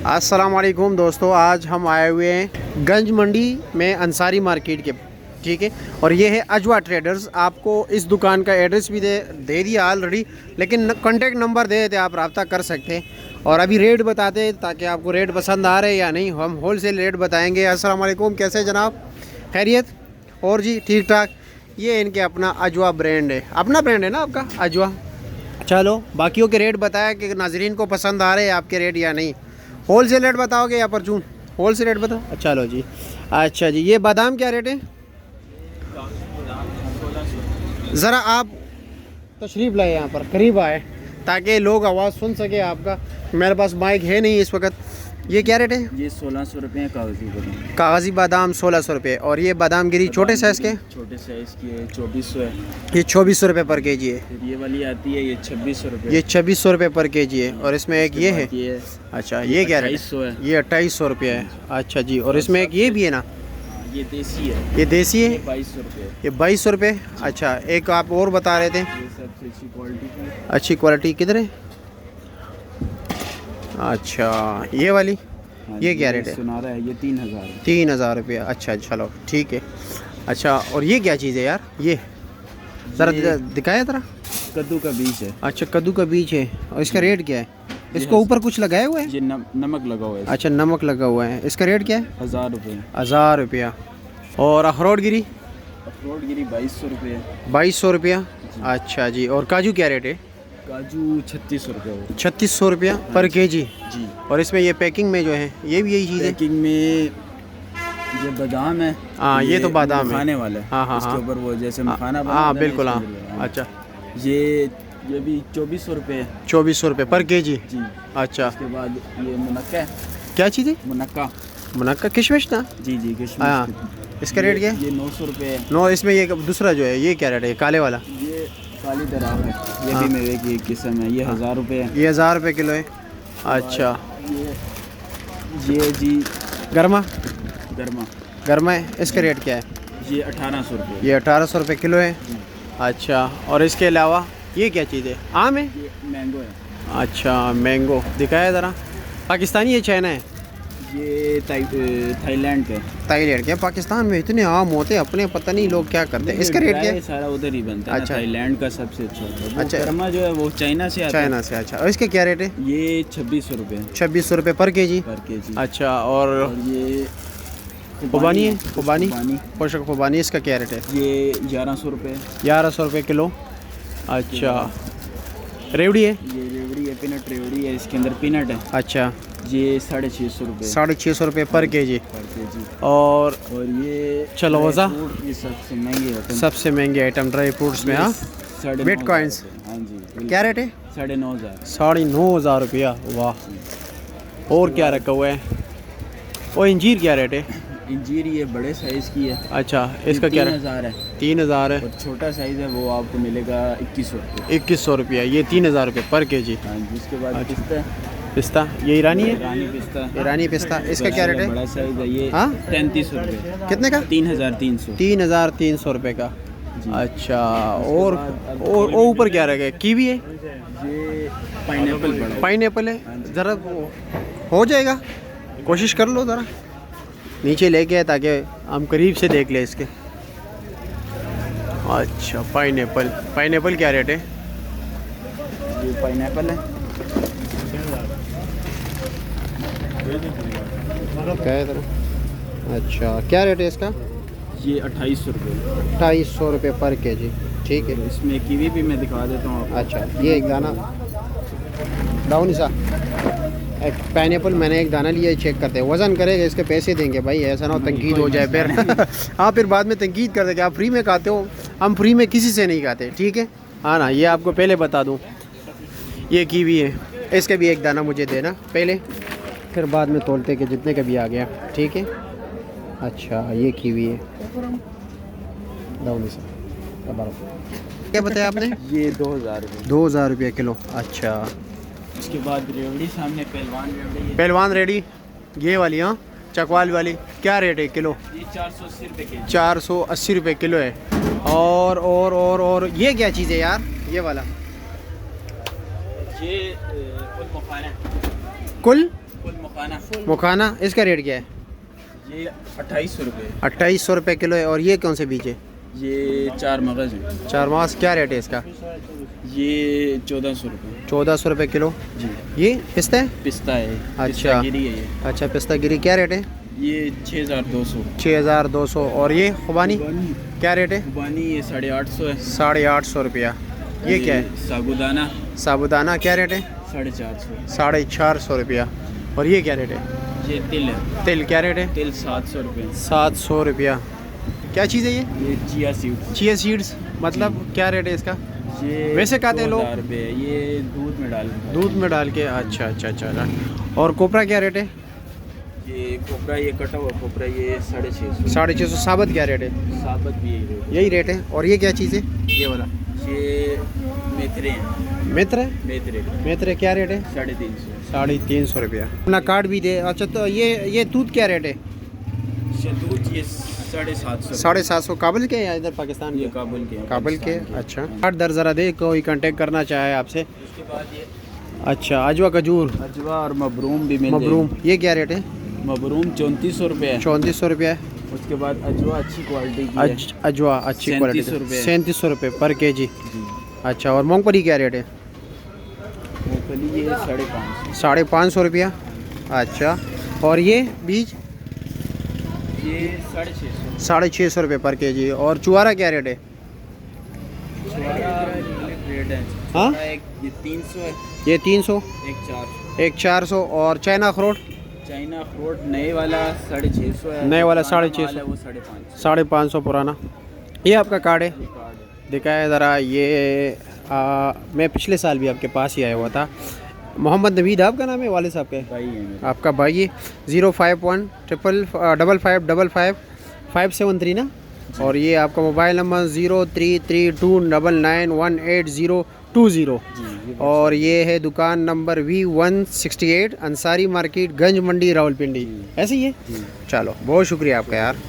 अस्सलाम वालेकुम दोस्तों, आज हम आए हुए हैं गंज मंडी में अंसारी मार्केट के, ठीक है। और ये है अजवा ट्रेडर्स। आपको इस दुकान का एड्रेस भी दे दिया ऑलरेडी, लेकिन कॉन्टेक्ट नंबर दे देते, आप रब्ता कर सकते हैं। और अभी रेट बताते हैं ताकि आपको रेट पसंद आ रहे हैं या नहीं। हम होल सेल रेट बताएँगे। अस्सलाम वालेकुम, कैसे जनाब, खैरियत? और जी ठीक ठाक। ये इनके अपना अजवा ब्रांड है, अपना ब्रांड है ना आपका अजवा। चलो बाकियों के रेट बताया कि नाजरीन को पसंद आ रहे हैं आपके रेट या नहीं। होल सेल रेट बताओगे या परचून? होल सेल रेट बताओ। चलो जी, अच्छा जी। ये बादाम क्या रेट है? ज़रा आप तशरीफ़ लाए यहाँ पर, करीब आए ताकि लोग आवाज़ सुन सके आपका। मेरे पास माइक है नहीं इस वक्त। ये क्या रेट है? ये 1600 रुपये कागज़ी बादाम। कागज़ी बादाम 1600 रुपये। और ये बादाम गिरी छोटे साइज़ के? छोटे साइज़ की है 2400 है। ये 2400 रुपये पर केजी है। फिर ये वाली आती है, ये 2600 रुपये। ये 2600 रुपये पर केजी है। और इसमें एक ये है, अच्छा ये क्या रेट 2800 है। ये 2800 रुपये है। अच्छा जी। और इसमें एक ये भी है ना, ये देसी है। ये देसी है, 2200 रुपये। ये 2200 रुपये। अच्छा, एक आप और बता रहे थे, ये सबसे अच्छी क्वालिटी की। अच्छी क्वालिटी किधर है? अच्छा ये वाली, ये क्या रेट है? सुनारा है, ये 3000 है। 3000 रुपये। अच्छा चलो ठीक है। अच्छा, और ये क्या चीज़ है यार? ये ज़रा दिखाया ज़रा। कद्दू का बीज है। अच्छा कद्दू का बीज है। और इसका रेट क्या है? इसको ऊपर कुछ लगाया हुआ है? ये नमक लगा हुआ है। अच्छा नमक लगा हुआ है। इसका रेट क्या है? 1000 रुपये। 1000 रुपया। और अखरोट गिरी? अखरोट गिरी 2200 रुपये। 2200 रुपया। अच्छा जी। और काजू क्या रेट है? काजू 3600 रुपये। 3600 रुपया पर केजी जी। और इसमें ये पैकिंग में जो है ये भी यही चीज़ है? पैकिंग में ये बादाम है। हाँ ये तो बादाम है, खाने वाला है। हाँ हाँ इसके हाँ ऊपर वो जैसे मखाना बना हाँ होता है बिल्कुल ना, हाँ। इसके अंदर। अच्छा ये भी 2400 रुपये। 2400 रुपये पर केजी। जी। अच्छा, उसके बाद ये मुनक्का है। क्या चीज़ है? मुनक्का। मुनक्का किशमिश ना? जी जी किशमिश। हाँ, इसका रेट क्या है? ये 900 रुपये है। नो, इसमें ये दूसरा जो है ये क्या रेट है, काले वाला? ये काली दरार है, ये हाँ। भी मेवे की एक किस्म है। ये 1000 रुपये है। ये 1000 रुपये किलो है। अच्छा, ये जी गर्मा? गर्मा। गर्मा है, इसका रेट क्या है? ये 1800 रुपये। ये 1800 रुपये किलो है। अच्छा, और इसके अलावा ये क्या चीज़ है? आम है? ये मैंगो है। अच्छा मैंगो दिखाया ज़रा। पाकिस्तानी है चाइना है? ये थाईलैंड का है। थाईलैंड के? पाकिस्तान में इतने आम होते हैं अपने, पता नहीं लोग क्या करते हैं। इसका रेट क्या है? सारा उधर ही बनता है। अच्छा। थाईलैंड का सबसे अच्छा होता है। अच्छा। कर्मा जो है वो चाइना से आता है। चाइना से। अच्छा, और इसके क्या रेट है? ये 2600 रुपये 2600 रुपये पर केजी। पर केजी। अच्छा, और ये खुबानी है? खुबानी, खुबानी पोशक खुबानी, इसका क्या रेट है? ये 1100 रुपये। 1100 रुपये किलो। अच्छा, रेवड़ी है? ये रेवड़ी है, पीनट रेवड़ी है, इसके अंदर पीनट है। अच्छा, ये 650 रुपये 650 रुपये पर केजी। पर केजी। और ये चलौज़ा? ड्राई फ्रूट, ये सबसे महंगी होते हैं। सबसे महंगे आइटम ड्राई फ्रूट्स में? हाँ, 9,500 बिटकॉइंस। हाँ जी बिल्कुल। क्या रेट है? 9,500। 9,500 रुपया। वाह। और क्या रखा हुआ है? और इंजीर क्या रेट है? इंजीर ये बड़े साइज़ की है। अच्छा, इसका क्या रेट? 3000 है। 3000 है। और छोटा साइज़ है वो आपको मिलेगा 2100 रुपये। 2100 रुपया। ये 3000 रुपये पर केजी। हाँ जी। इसके बाद अच्छा। पिस्ता है। पिस्ता, ये ईरानी है? ईरानी पिस्ता। ईरानी पिस्ता, इसका क्या रेट है? बड़ा साइज़ है ये। हाँ? 3300 रुपये। कितने का? 3300। 3300 रुपये का। जी। अच्छा, और ऊपर क्या रह गया? कीवी है? ये पाइनएप्पल बड़ा है। पाइनएप्पल है? ज़रा हो जाएगा, कोशिश कर लो ज़रा। नीचे लेके आए ताकि हम करीब से देख लें इसके। अच्छा, पाइनएप्पल, पाइनएप्पल क्या रेट है? ये पाइनएप्पल है। क्या है इधर? अच्छा, क्या रेट है इसका? ये 2800 रुपये। 2800 रुपये पर केजी। ठीक है। इसमें कीवी भी मैं दिखा देता हूँ आपको। अच्छा, ये एक दाना डाउन सा एक पाइनएप्पल मैंने एक दाना लिया है, चेक करते हैं, वज़न करेगा, इसके पैसे देंगे भाई, ऐसा ना हो तंकीद हो जाए फिर। हाँ, फिर बाद में तंकीद कर देंगे, आप फ्री में खाते हो, हम फ्री में किसी से नहीं खाते, ठीक है। हाँ ना, ये आपको पहले बता दूँ, ये कीवी है, इसका भी एक दाना मुझे देना पहले, फिर बाद में तोलते कि जितने का भी आ गया, ठीक है। अच्छा, ये कीवी है क्या बताया आपने? ये 2000 रुपये। 2000 रुपये किलो। अच्छा, उसके बाद रेवड़ी सामने पहलवान रेवड़ी है। पहलवान रेडी, ये वाली? हाँ, चकवाल वाली क्या रेट है किलो? ये 480 रुपये के। 480 रुपये किलो है। और ये क्या चीज़ है यार, ये वाला? ये कुल मखाना। कुल मुखाना मुखाना, इसका रेट क्या है? ये 2800 रुपये। 2800 रुपये किलो है। और ये कौन से बीज है? ये 4 मगज़ हैं। 4 मास, क्या रेट है इसका? ये 1400 रुपये। 1400 रुपये किलो। जी। ये पिस्ता है? पिस्ता है। अच्छा। पिस्ता गिरी है ये। अच्छा, पिस्ता गिरी क्या रेट है? ये 6200। 6200। और ये खुबानी क्या रेट है? खुबानी ये 850 है। 850 रुपया। ये क्या है? साबुदाना साबुदाना क्या रेट है? 450। 450 रुपया। और ये क्या रेट है? ये तिल है। तिल क्या रेट है? तिल 700 रुपये। 700 रुपया। क्या चीज़ है ये? ये चिया सीड्स। चिया सीड्स, मतलब क्या रेट है इसका? ये वैसे खाते हैं लोग? 2000 रुपये। ये दूध में डाल दूध में डाल के। अच्छा अच्छा अच्छा अच्छा। और कोपरा क्या रेट है? ये कोपरा, ये कटा हुआ कोपरा, ये 650। 650। साबत क्या रेट है? साबत भी यही रेट यही रेट है। और ये क्या चीज़ है? ये वाला है। ये मेथरे हैं। मित्र है? मेथरे मित्र क्या रेट है? 350। 350 रुपया। अपना कार्ड भी दे। अच्छा, तो ये दूध क्या रेट है? शहतूत ये 750। 750। काबुल के या इधर पाकिस्तान ये के? काबुल के हैं, काबुल के। पाकिस्तान अच्छा, कार्ड दर ज़रा दे, कोई कांटेक्ट करना चाहे आपसे। उसके बाद ये अच्छा, अजवा खजूर अजवा और मबरूम भी मिल मबरूम, ये क्या रेट है? जाएगी। मबरूम 3400 रुपये है। 3400 रुपया है। उसके बाद अजवा अच्छी क्वालिटी की है। अजवा अच्छी क्वालिटी 3700 रुपये। 3700 रुपये पर केजी। जी। अच्छा, और मूंगफली क्या रेट है? मूंगफली ये 550। 550 रुपया। अच्छा, और ये बीज? ये 650। 650 रुपये पर केजी। और चुआरा क्या रेट है? रेट है। हाँ? एक ये 300 है। ये 300। एक 400। एक 400। और चाइना अखरोट? चाइना अखरोट नए वाला 650 है। नए वाला पुराना 650। माल है वो 550। 550 पुराना। ये आपका कार्ड है? ये कार्ड है। दिखाए ज़रा। ये मैं पिछले साल भी आपके पास ही आया हुआ था। मोहम्मद नवीद आपका नाम है? वाले साहब के? भाई है मेरे। आपका भाई है। 051 555 573 ना? और ये आपका मोबाइल नंबर 0332991820। जी। और ये है दुकान नंबर V168 अंसारी मार्केट, गंज मंडी, रावलपिंडी। ऐसे ही है? जी। चलो, बहुत शुक्रिया आपका यार।